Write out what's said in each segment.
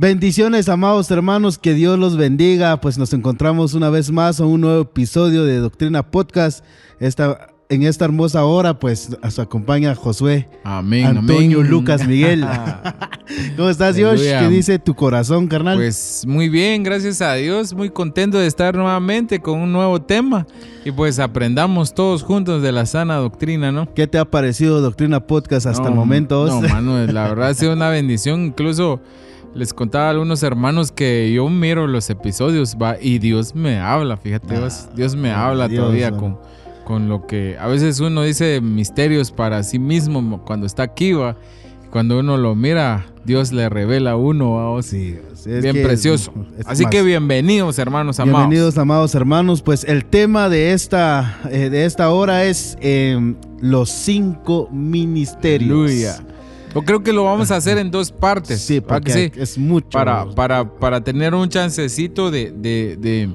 Bendiciones, amados hermanos, que Dios los bendiga. Pues nos encontramos una vez más en un nuevo episodio de Doctrina Podcast. En esta hermosa hora, pues nos acompaña Josué, amén, Antonio, amén. Lucas, Miguel. ¿Cómo estás, Josh? ¿Qué dice tu corazón, carnal? Pues muy bien, gracias a Dios. Muy contento de estar nuevamente con un nuevo tema. Y pues aprendamos todos juntos de la sana doctrina, ¿no? ¿Qué te ha parecido Doctrina Podcast hasta el momento? No, mano, la verdad ha sido una bendición. Incluso les contaba a algunos hermanos que yo miro los episodios, y Dios me habla, fíjate, Dios me habla Dios, todavía con lo que a veces uno dice misterios para sí mismo cuando está aquí, ¿va? Cuando uno lo mira, Dios le revela a uno, ¿va? Sí, bien precioso. Así que bienvenidos, hermanos amados. Bienvenidos, amados hermanos. Pues el tema de esta hora es los 5 ministerios. Aleluya. Yo creo que lo vamos a hacer en dos partes. Sí, porque sí, es mucho. Para tener un chancecito de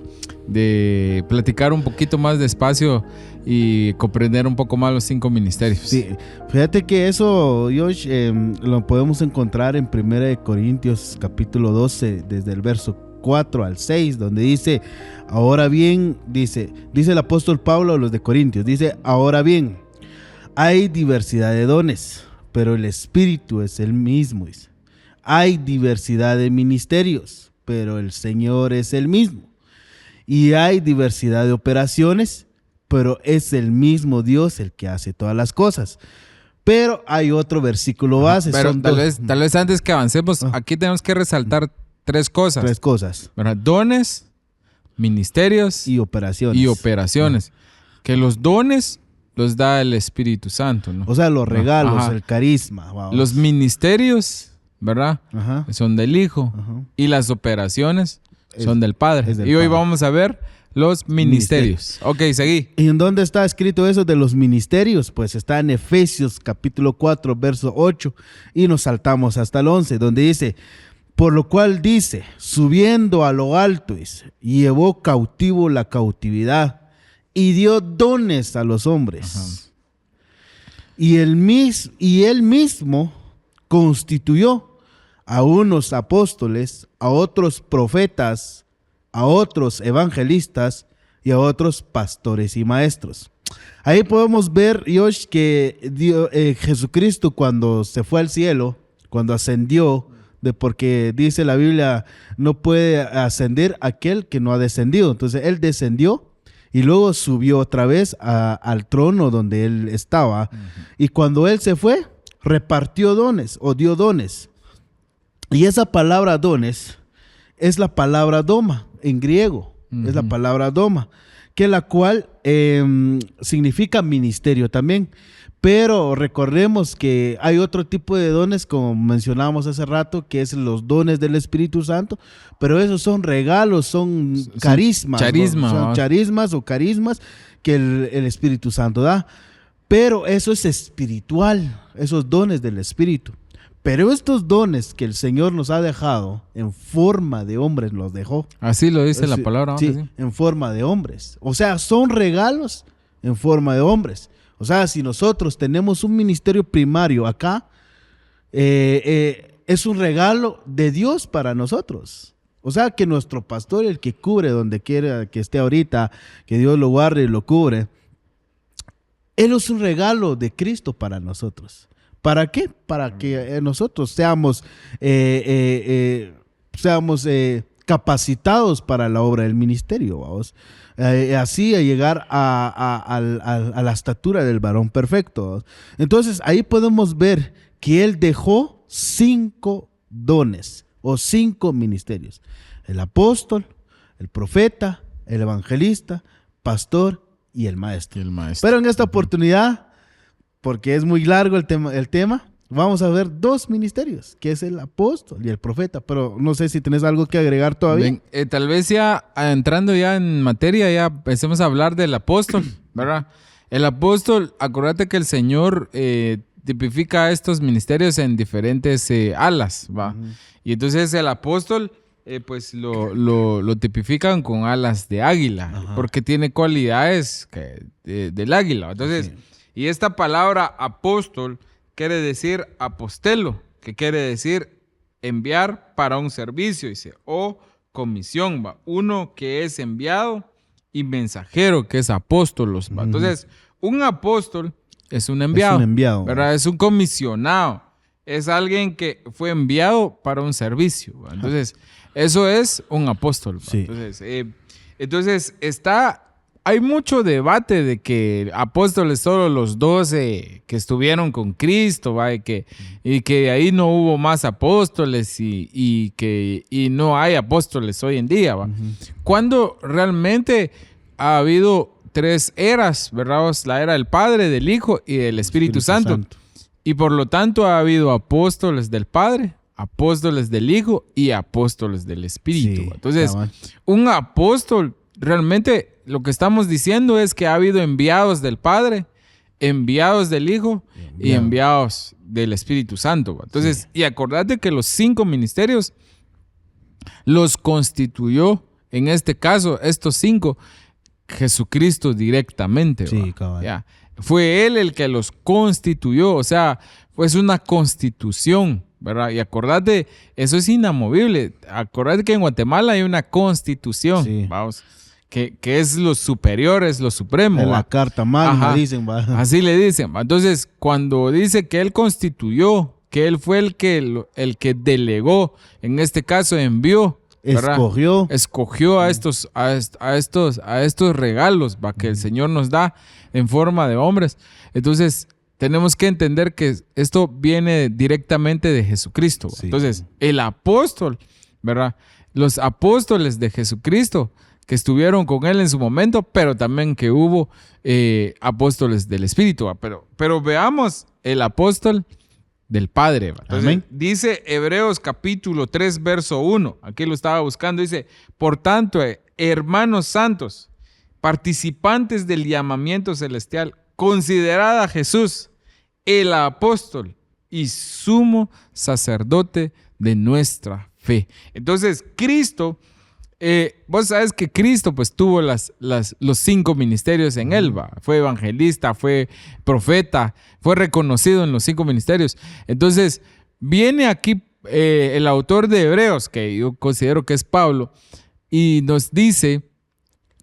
platicar un poquito más despacio y comprender un poco más los 5 ministerios. Sí, fíjate que eso, Josh, lo podemos encontrar en 1 Corintios capítulo 12, desde el verso 4 al 6, donde dice, ahora bien, dice el apóstol Pablo a los de Corintios, dice, ahora bien, hay diversidad de dones, pero el Espíritu es el mismo. Dice. Hay diversidad de ministerios, pero el Señor es el mismo. Y hay diversidad de operaciones, pero es el mismo Dios el que hace todas las cosas. Pero hay otro versículo base. Pero tal vez antes que avancemos, aquí tenemos que resaltar tres cosas. Tres cosas. ¿Verdad? Dones, ministerios y operaciones. Que los dones los da el Espíritu Santo, ¿no? O sea, los regalos, el carisma. Vamos. Los ministerios, ¿verdad? Son del Hijo. Y las operaciones son del Padre. Y hoy vamos a ver los ministerios. Ok, seguí. ¿Y en dónde está escrito eso de los ministerios? Pues está en Efesios capítulo 4, verso 8. Y nos saltamos hasta el 11, donde dice, por lo cual dice, subiendo a lo alto, dice, llevó cautivo la cautividad y dio dones a los hombres. Y él mismo constituyó a unos apóstoles, a otros profetas, a otros evangelistas y a otros pastores y maestros. Ahí podemos ver, Josh, que Jesucristo cuando se fue al cielo, cuando ascendió, porque dice la Biblia, no puede ascender aquel que no ha descendido. Entonces él descendió y luego subió otra vez al trono donde él estaba. Y cuando él se fue, repartió dones o dio dones. Y esa palabra dones es la palabra doma en griego. Es la palabra doma, que la cual significa ministerio también. Pero recordemos que hay otro tipo de dones, como mencionábamos hace rato, que es los dones del Espíritu Santo, pero esos son regalos, son carismas. Son charismas o carismas que el Espíritu Santo da. Pero eso es espiritual, esos dones del Espíritu. Pero estos dones que el Señor nos ha dejado en forma de hombres, los dejó. Así lo dice la palabra. Sí, en forma de hombres. O sea, son regalos en forma de hombres. O sea, si nosotros tenemos un ministerio primario acá, es un regalo de Dios para nosotros. O sea, que nuestro pastor, el que cubre donde quiera que esté ahorita, que Dios lo guarde y lo cubre, él es un regalo de Cristo para nosotros. ¿Para qué? Para que nosotros seamos capacitados para la obra del ministerio, vamos. Así a llegar a la estatura del varón perfecto. Entonces ahí podemos ver que él dejó 5 dones o 5 ministerios: el apóstol, el profeta, el evangelista, pastor y el maestro. Pero en esta oportunidad, porque es muy largo el tema, vamos a ver 2 ministerios, que es el apóstol y el profeta. Pero no sé si tienes algo que agregar todavía. Bien, tal vez ya entrando ya en materia, ya empecemos a hablar del apóstol, ¿verdad? El apóstol, acuérdate que el Señor tipifica estos ministerios en diferentes alas, ¿va? Y entonces el apóstol, pues lo tipifican con alas de águila, porque tiene cualidades del águila. Entonces, y esta palabra apóstol quiere decir apostelo, que quiere decir enviar para un servicio, dice, o comisión, va. Uno que es enviado y mensajero, que es apóstolos, va. Entonces, un apóstol es un enviado, ¿verdad? Es un comisionado, es alguien que fue enviado para un servicio, ¿va? Entonces, eso es un apóstol, ¿va? Sí. Entonces hay mucho debate de que apóstoles solo los 12 que estuvieron con Cristo, ¿va? Y que ahí no hubo más apóstoles y no hay apóstoles hoy en día, ¿va? Cuando realmente ha habido 3 eras, ¿verdad? La era del Padre, del Hijo y del Espíritu Santo. Y por lo tanto ha habido apóstoles del Padre, apóstoles del Hijo y apóstoles del Espíritu. Sí, entonces, un apóstol, realmente lo que estamos diciendo es que ha habido enviados del Padre, enviados del Hijo y enviados del Espíritu Santo. Entonces, y acordate que los 5 ministerios los constituyó, en este caso, estos 5, Jesucristo directamente. Sí, cabal. Fue Él el que los constituyó, o sea, pues una constitución, ¿verdad? Y acordate, eso es inamovible. Acordate que en Guatemala hay una constitución, vamos, que es lo superior, es lo supremo. En la Carta Magna dicen, ¿va? Así le dicen. Entonces, cuando dice que Él constituyó, que Él fue el que delegó, en este caso envió, ¿verdad? Escogió a estos regalos, ¿va? Que el Señor nos da en forma de hombres. Entonces, tenemos que entender que esto viene directamente de Jesucristo. Sí. Entonces, el apóstol, ¿verdad? Los apóstoles de Jesucristo que estuvieron con Él en su momento, pero también que hubo apóstoles del Espíritu. Pero veamos el apóstol del Padre. Entonces, amén. Dice Hebreos capítulo 3, verso 1. Aquí lo estaba buscando. Dice, por tanto, hermanos santos, participantes del llamamiento celestial, considerad a Jesús, el apóstol y sumo sacerdote de nuestra fe. Entonces, Cristo, vos sabes que Cristo pues tuvo los 5 ministerios en Él, ¿va? Fue evangelista, fue profeta, fue reconocido en los 5 ministerios. Entonces, viene aquí el autor de Hebreos, que yo considero que es Pablo, y nos dice,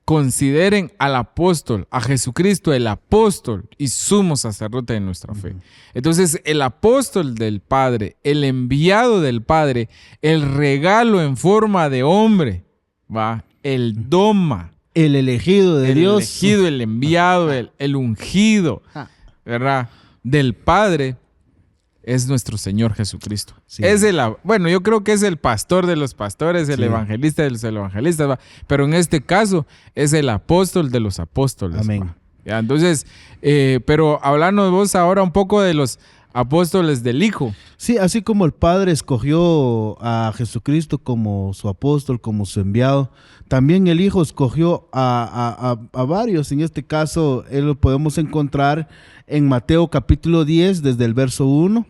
consideren al apóstol, a Jesucristo, el apóstol y sumo sacerdote de nuestra fe. Entonces, el apóstol del Padre, el enviado del Padre, el regalo en forma de hombre, ¿va? El doma. El elegido de Dios. El elegido, el enviado, el ungido, ¿verdad? Del Padre es nuestro Señor Jesucristo. Sí. Bueno, yo creo que es el pastor de los pastores, el evangelista de los evangelistas, ¿va? Pero en este caso es el apóstol de los apóstoles. Amén. ¿Ya? Entonces, pero hablando vos ahora un poco de los apóstoles del Hijo. Sí, así como el Padre escogió a Jesucristo como su apóstol, como su enviado, también el Hijo escogió a varios. En este caso, lo podemos encontrar en Mateo capítulo 10, desde el verso 1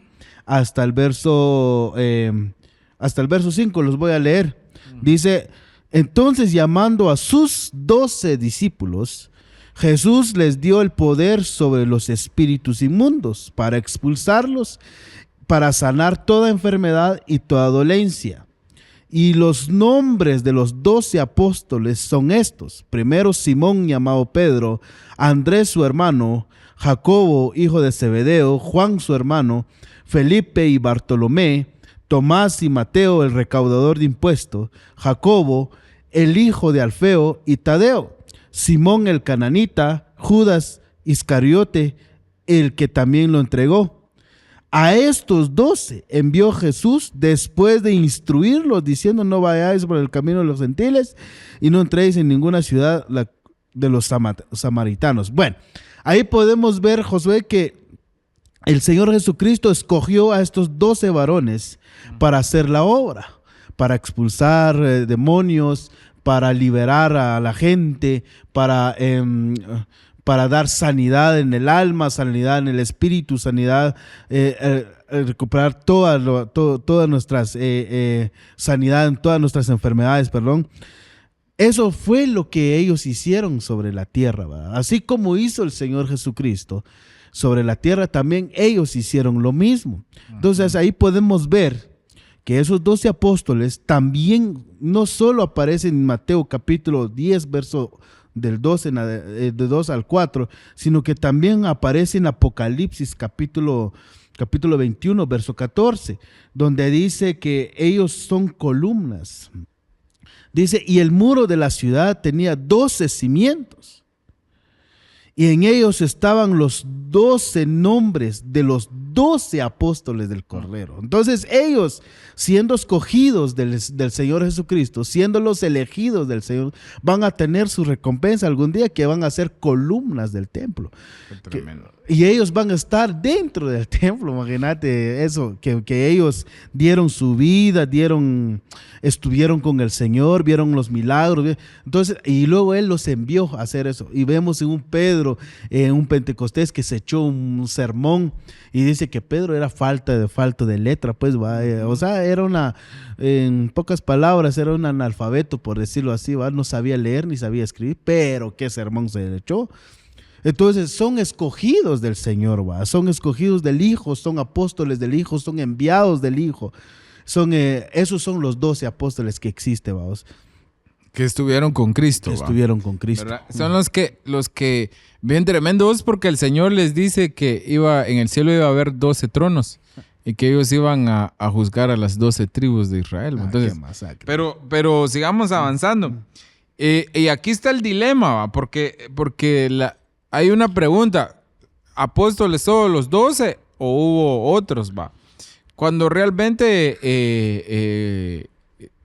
hasta el verso 5, los voy a leer. Dice, entonces llamando a sus 12 discípulos, Jesús les dio el poder sobre los espíritus inmundos para expulsarlos, para sanar toda enfermedad y toda dolencia. Y los nombres de los 12 apóstoles son estos. Primero, Simón, llamado Pedro, Andrés su hermano, Jacobo, hijo de Zebedeo, Juan su hermano, Felipe y Bartolomé, Tomás y Mateo, el recaudador de impuestos, Jacobo, el hijo de Alfeo, y Tadeo, Simón el cananita, Judas Iscariote, el que también lo entregó. A estos 12 envió Jesús después de instruirlos, diciendo, no vayáis por el camino de los gentiles y no entréis en ninguna ciudad de los samaritanos. Bueno, ahí podemos ver, Josué, que el Señor Jesucristo escogió a estos 12 varones para hacer la obra, para expulsar demonios, para liberar a la gente, para dar sanidad en el alma, sanidad en el espíritu, sanidad, recuperar toda nuestras sanidad en todas nuestras enfermedades, perdón. Eso fue lo que ellos hicieron sobre la tierra, ¿verdad? Así como hizo el Señor Jesucristo sobre la tierra, también ellos hicieron lo mismo. Entonces ahí podemos ver que esos 12 apóstoles también no solo aparecen en Mateo capítulo 10, verso del 12, de 2 al 4, sino que también aparece en Apocalipsis capítulo 21, verso 14, donde dice que ellos son columnas. Dice, y el muro de la ciudad tenía 12 cimientos. Y en ellos estaban los 12 nombres de los 12 apóstoles del Cordero. Entonces ellos, siendo escogidos del Señor Jesucristo, siendo los elegidos del Señor, van a tener su recompensa algún día, que van a ser columnas del templo. Y ellos van a estar dentro del templo. Imagínate eso, que ellos dieron su vida, estuvieron con el Señor, vieron los milagros. Entonces, y luego Él los envió a hacer eso. Y vemos en un Pedro, en un Pentecostés, que se echó un sermón y dice que Pedro era falto de letra, pues, o sea, en pocas palabras, era un analfabeto, por decirlo así, no sabía leer ni sabía escribir, pero qué sermón se echó. Entonces son escogidos del Señor, son escogidos del Hijo, son apóstoles del Hijo, son enviados del Hijo. Esos son los 12 apóstoles que existen, que estuvieron con Cristo. ¿Verdad? Son los que bien tremendos, porque el Señor les dice que en el cielo iba a haber 12 tronos y que ellos iban a juzgar a las 12 tribus de Israel. Entonces, pero sigamos avanzando. Y aquí está el dilema, porque hay una pregunta: ¿apóstoles solo los 12 o hubo otros? Cuando realmente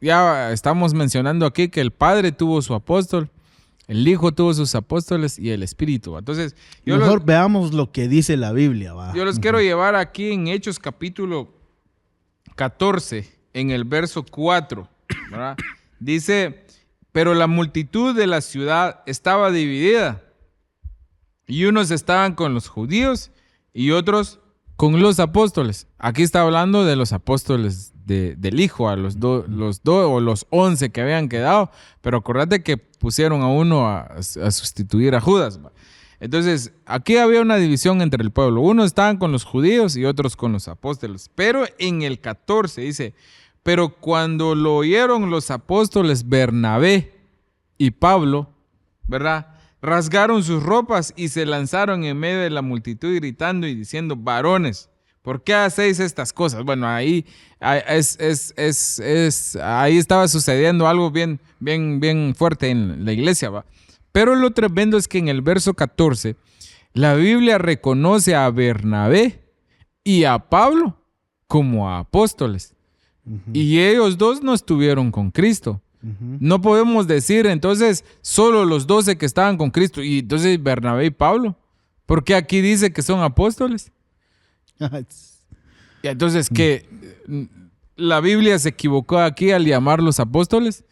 ya estamos mencionando aquí que el Padre tuvo su apóstol, el Hijo tuvo sus apóstoles y el Espíritu. Entonces, mejor veamos lo que dice la Biblia. Yo los quiero llevar aquí en Hechos capítulo 14, en el verso 4, ¿verdad? Dice, pero la multitud de la ciudad estaba dividida, y unos estaban con los judíos y otros con los apóstoles. Aquí está hablando de los apóstoles del Hijo, a los 11 que habían quedado, pero acordate que pusieron a uno a sustituir a Judas. Entonces, aquí había una división entre el pueblo. Unos estaban con los judíos y otros con los apóstoles. Pero en el 14 dice, pero cuando lo oyeron los apóstoles Bernabé y Pablo, ¿verdad?, rasgaron sus ropas y se lanzaron en medio de la multitud gritando y diciendo, varones, ¿por qué hacéis estas cosas? Bueno, ahí estaba sucediendo algo bien fuerte en la iglesia, ¿va? Pero lo tremendo es que en el verso 14, la Biblia reconoce a Bernabé y a Pablo como a apóstoles. Uh-huh. Y ellos dos no estuvieron con Cristo. Uh-huh. No podemos decir entonces solo los 12 que estaban con Cristo y entonces Bernabé y Pablo, porque aquí dice que son apóstoles. Y entonces que la Biblia se equivocó aquí al llamarlos apóstoles.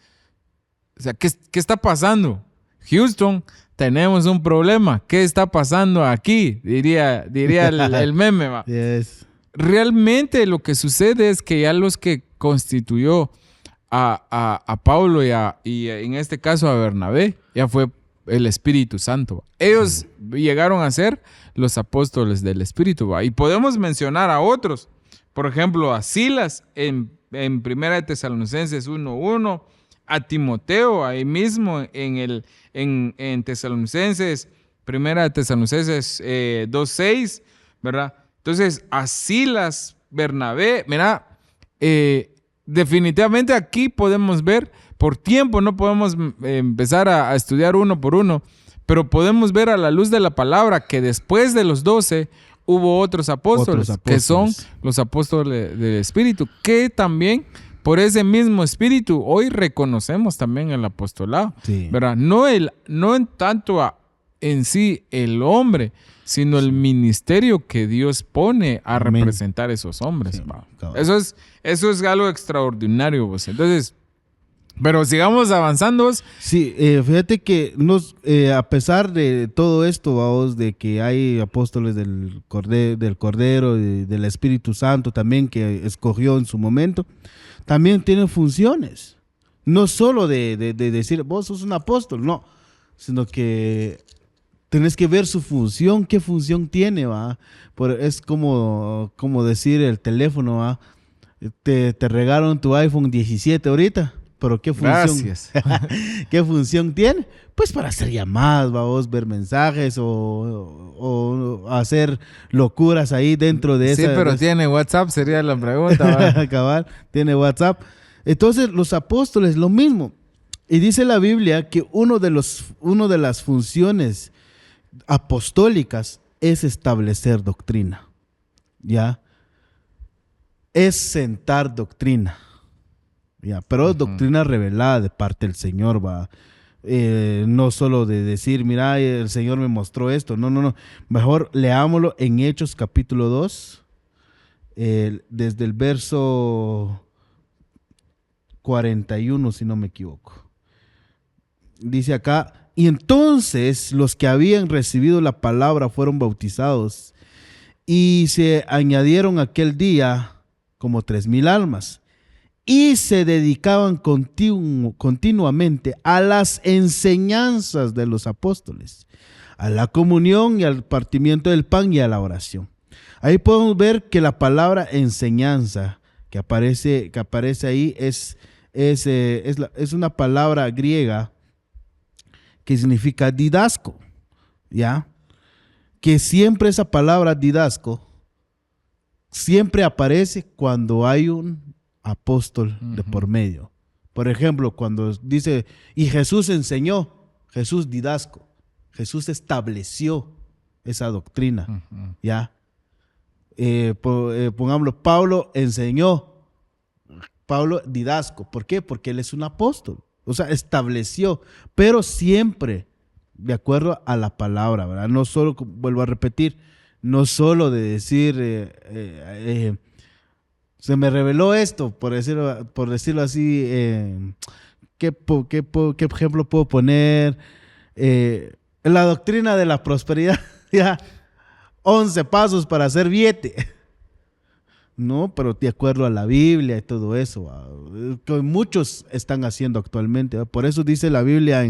O sea, ¿qué está pasando? Houston, tenemos un problema. ¿Qué está pasando aquí? Diría el meme. ¿Va? Yes. Realmente lo que sucede es que ya los que constituyó a Pablo y en este caso a Bernabé, ya fue el Espíritu Santo. Ellos llegaron a ser los apóstoles del Espíritu. Y podemos mencionar a otros. Por ejemplo, a Silas en 1 Tesalonicenses 1:1, a Timoteo ahí mismo en Tesalonicenses, 1 Tesalonicenses 2:6, ¿verdad? Entonces, a Silas, Bernabé, mira, definitivamente aquí podemos ver, por tiempo no podemos empezar a estudiar uno por uno, pero podemos ver a la luz de la palabra que después de los 12 hubo otros apóstoles, que son los apóstoles del Espíritu, que también por ese mismo Espíritu hoy reconocemos también el apostolado, sí. ¿Verdad? No en tanto en sí el hombre, sino el ministerio que Dios pone a representar esos hombres. Sí, eso es algo extraordinario. Pues. Entonces, pero sigamos avanzando. Sí, fíjate que a pesar de todo esto, vamos, de que hay apóstoles del Cordero y del Espíritu Santo también que escogió en su momento, también tienen funciones. No solo de decir, vos sos un apóstol, no, sino que tenés que ver su función, qué función tiene, ¿va? Es como decir el teléfono, ¿va? te regaron tu iPhone 17 ahorita, pero ¿qué función? Gracias. ¿Qué función tiene? Pues para hacer llamadas, vamos, ver mensajes o hacer locuras ahí dentro de esa. Sí, pero tiene WhatsApp, sería la pregunta. Cabal, tiene WhatsApp. Entonces, los apóstoles, lo mismo. Y dice la Biblia que una de las funciones apostólicas es establecer doctrina. ¿Ya? Es sentar doctrina. ¿Ya? Pero es doctrina revelada de parte del Señor, va. No solo de decir, mira, el Señor me mostró esto. No. Mejor leámoslo en Hechos capítulo 2, desde el verso 41, si no me equivoco. Dice acá, y entonces los que habían recibido la palabra fueron bautizados, y se añadieron aquel día como 3,000 almas, y se dedicaban continuamente a las enseñanzas de los apóstoles, a la comunión y al partimiento del pan y a la oración. Ahí podemos ver que la palabra enseñanza que aparece ahí es una palabra griega que significa didasco, ¿ya? Que siempre esa palabra didasco siempre aparece cuando hay un apóstol de por medio. Por ejemplo, cuando dice, y Jesús enseñó, Jesús didasco, Jesús estableció esa doctrina, ¿ya? Pongámoslo, Pablo enseñó, Pablo didasco. ¿Por qué? Porque él es un apóstol. O sea, estableció, pero siempre de acuerdo a la palabra, ¿verdad? No solo, vuelvo a repetir, no solo de decir, se me reveló esto, por decirlo así, ¿qué ejemplo puedo poner? La doctrina de la prosperidad, ya, 11 pasos para hacer billete. No, pero de acuerdo a la Biblia y todo eso, que muchos están haciendo actualmente, ¿verdad? Por eso dice la Biblia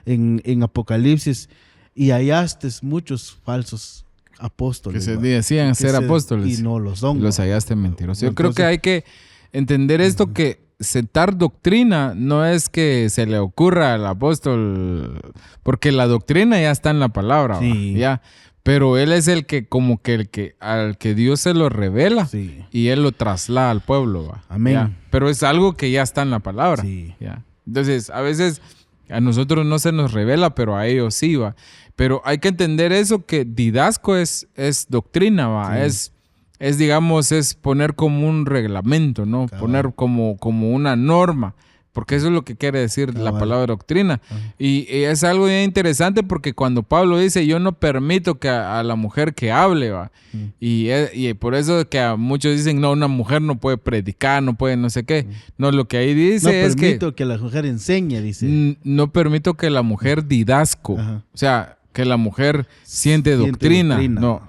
en Apocalipsis, y hallaste muchos falsos apóstoles. Que se decían ser apóstoles. Y no lo son. Los hallaste mentirosos. Yo creo que hay que entender esto, que sentar doctrina no es que se le ocurra al apóstol, porque la doctrina ya está en la palabra, sí. Ya. Pero él es el que, como que al que Dios se lo revela, sí, y él lo traslada al pueblo, ¿va? Amén. ¿Ya? Pero es algo que ya está en la palabra. Sí. ¿Ya? Entonces, a veces a nosotros no se nos revela, pero a ellos sí, va. Pero hay que entender eso, que didasco es doctrina, va. Sí. Es poner como un reglamento, ¿no? Cabal. Poner como una norma. Porque eso es lo que quiere decir la palabra doctrina. Y es algo bien interesante, porque cuando Pablo dice, yo no permito que a la mujer que hable, va. Y por eso que a muchos dicen, no, una mujer no puede predicar, no puede no sé qué. No, lo que ahí dice es que... No permito que la mujer enseñe, dice. No permito que la mujer didasco. Ajá. O sea, que la mujer siente doctrina. No,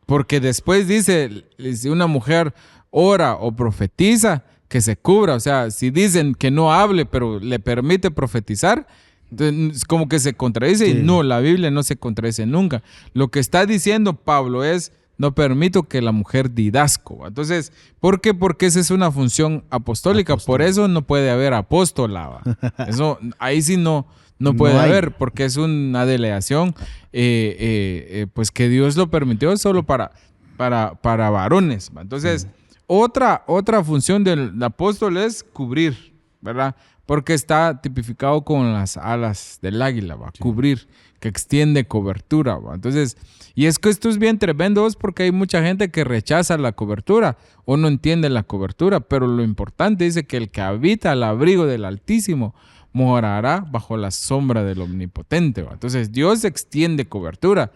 porque después dice, si una mujer ora o profetiza, que se cubra. O sea, si dicen que no hable, pero le permite profetizar, entonces como que se contradice. Sí. Y no, la Biblia no se contradice nunca. Lo que está diciendo Pablo es, no permito que la mujer didasco. Entonces, ¿por qué? Porque esa es una función apostólica. Por eso no puede haber apóstola. Eso, ahí sí no puede haber, porque es una delegación, pues que Dios lo permitió solo para varones. Entonces, otra función del apóstol es cubrir, ¿verdad? Porque está tipificado con las alas del águila, ¿va? Sí. Cubrir, que extiende cobertura, ¿va? Entonces, y es que esto es bien tremendo, es porque hay mucha gente que rechaza la cobertura o no entiende la cobertura, pero lo importante dice que el que habita al abrigo del Altísimo morará bajo la sombra del Omnipotente, ¿va? Entonces, Dios extiende cobertura,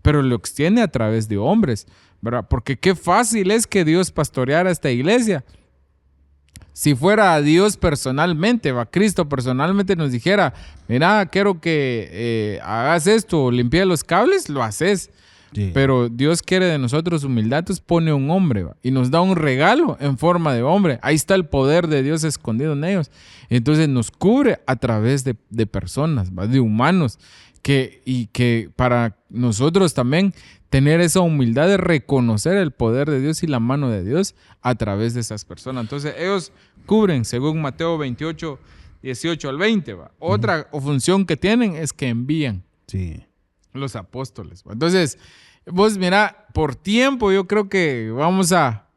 pero lo extiende a través de hombres, ¿verdad? Porque qué fácil es que Dios pastoreara esta iglesia. Si fuera a Dios personalmente, va, Cristo personalmente nos dijera, mira, quiero que hagas esto, limpiar los cables, lo haces. Sí. Pero Dios quiere de nosotros humildad, entonces pone un hombre, ¿va? Y nos da un regalo en forma de hombre. Ahí está el poder de Dios escondido en ellos. Entonces nos cubre a través de personas, ¿va? De humanos, y que para nosotros también tener esa humildad de reconocer el poder de Dios y la mano de Dios a través de esas personas. Entonces ellos cubren, según Mateo 28, 18 al 20. ¿Va? Otra función que tienen es que envían. Sí. Los apóstoles. Entonces, vos mira, por tiempo yo creo que vamos a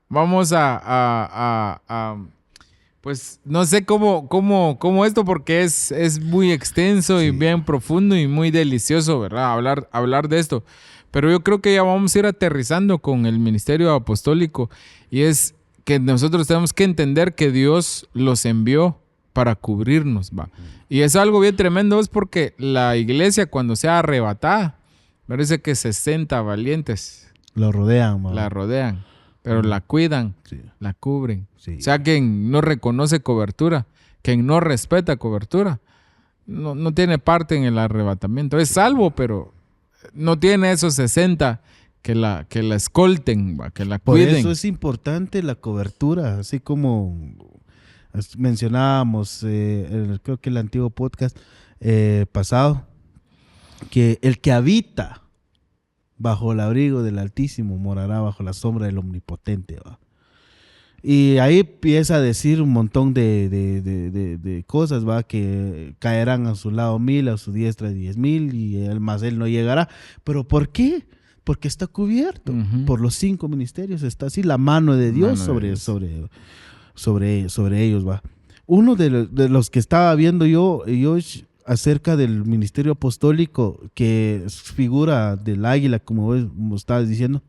pues no sé cómo esto, porque es muy extenso y bien profundo y muy delicioso, ¿verdad? Hablar de esto. Pero yo creo que ya vamos a ir aterrizando con el ministerio apostólico, y es que nosotros tenemos que entender que Dios los envió para cubrirnos, ¿va? Y es algo bien tremendo, es porque la iglesia, cuando sea arrebatada, parece que 60 valientes la rodean, pero la cuidan, sí, la cubren. Sí. O sea, quien no reconoce cobertura, quien no respeta cobertura, no tiene parte en el arrebatamiento. Es salvo, pero no tiene esos 60 que la escolten, ¿va? Que la cuiden. Por eso es importante la cobertura, así como mencionábamos, creo que el antiguo podcast pasado, que el que habita bajo el abrigo del Altísimo morará bajo la sombra del Omnipotente, ¿va? Y ahí empieza a decir un montón de cosas, ¿va? Que caerán a su lado 1000, a su diestra 10,000, y más él no llegará. ¿Pero por qué? Porque está cubierto por los 5 ministerios, está así la mano de Dios sobre ellos, va. Uno de los que estaba viendo yo acerca del ministerio apostólico, que es figura del águila, como estabas diciendo,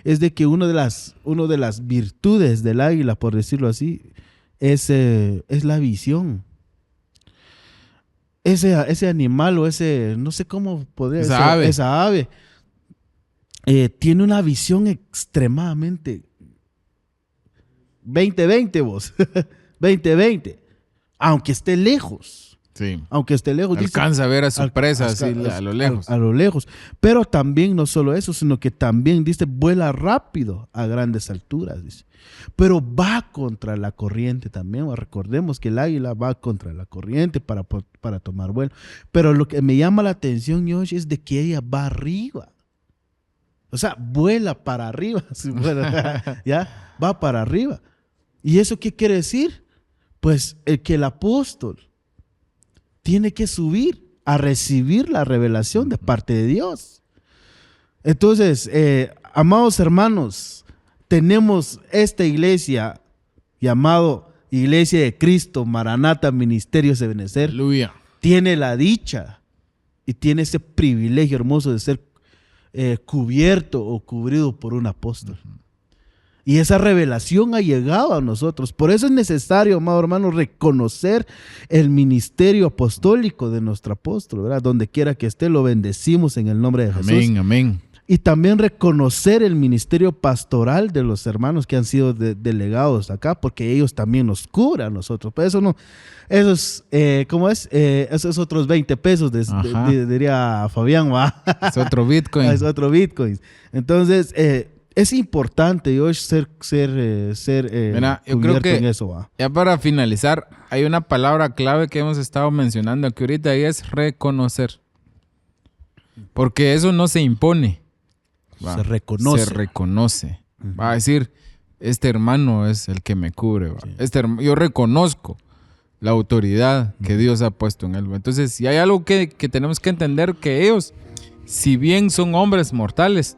es de que una de las virtudes del águila, por decirlo así, es la visión. Ese animal, o ese, no sé cómo podría ser, esa ave, tiene una visión extremadamente 20/20, vos. 20/20. Aunque esté lejos. Sí. Aunque esté lejos. Alcanza a ver a su presa así a lo lejos. A lo lejos. Pero también no solo eso, sino que también, dice, vuela rápido a grandes alturas, dice. Pero va contra la corriente también. Recordemos que el águila va contra la corriente para tomar vuelo. Pero lo que me llama la atención, Josh, es de que ella va arriba. O sea, vuela para arriba. ¿Ya? Va para arriba. ¿Y eso qué quiere decir? Pues que el apóstol tiene que subir a recibir la revelación de parte de Dios. Entonces, amados hermanos, tenemos esta iglesia llamado Iglesia de Cristo, Maranata, Ministerio de Ebenezer. Aleluya. Tiene la dicha y tiene ese privilegio hermoso de ser cubierto o cubrido por un apóstol. Y esa revelación ha llegado a nosotros. Por eso es necesario, amado hermano, reconocer el ministerio apostólico de nuestro apóstol, ¿verdad? Donde quiera que esté, lo bendecimos en el nombre de Jesús. Amén, amén. Y también reconocer el ministerio pastoral de los hermanos que han sido delegados acá, porque ellos también nos cubren a nosotros. Pero eso no, eso es, ¿cómo es? Eso es otros 20 pesos, diría Fabián, ¿va? Es otro Bitcoin. Es otro Bitcoin. Entonces, es importante hoy ser Mira, yo creo que en eso, ¿va? Ya para finalizar, hay una palabra clave que hemos estado mencionando aquí ahorita, y es reconocer. Porque eso no se impone. Se reconoce. Se reconoce. Va a decir, este hermano es el que me cubre. Sí. Yo reconozco la autoridad que Dios ha puesto en él. Entonces, si hay algo que tenemos que entender, que ellos, si bien son hombres mortales,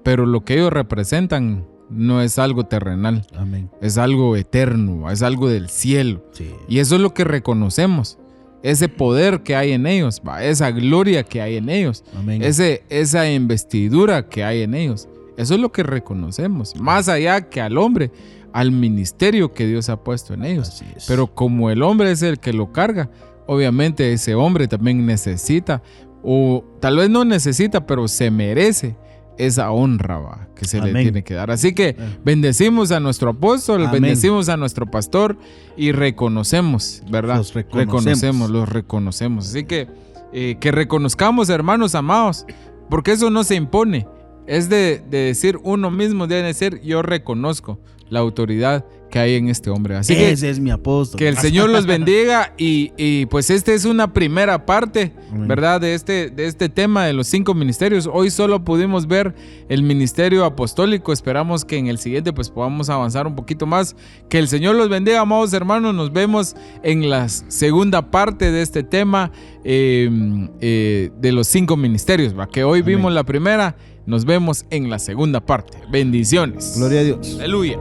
pero lo que ellos representan no es algo terrenal. Amén. Es algo eterno, es algo del cielo. Sí. Y eso es lo que reconocemos. Ese poder que hay en ellos, esa gloria que hay en ellos, amén, esa investidura que hay en ellos. Eso es lo que reconocemos. Más allá que al hombre, al ministerio que Dios ha puesto en ellos. Así es. Pero como el hombre es el que lo carga, obviamente ese hombre también necesita, o tal vez no necesita, pero se merece esa honra que se le tiene que dar. Así que bendecimos a nuestro apóstol, amén, bendecimos a nuestro pastor y reconocemos, ¿verdad? Los reconocemos. Así que reconozcamos, hermanos amados, porque eso no se impone. es de decir uno mismo, debe decir, yo reconozco la autoridad que hay en este hombre. Así Ese que, es mi apóstol. que el Señor los bendiga y pues esta es una primera parte, ¿verdad? De este tema de los 5 ministerios. Hoy solo pudimos ver el ministerio apostólico. Esperamos que en el siguiente pues podamos avanzar un poquito más. Que el Señor los bendiga, amados hermanos. Nos vemos en la segunda parte de este tema de los 5 ministerios, ¿va? Que hoy vimos la primera. Nos vemos en la segunda parte. Bendiciones. Gloria a Dios. Aleluya.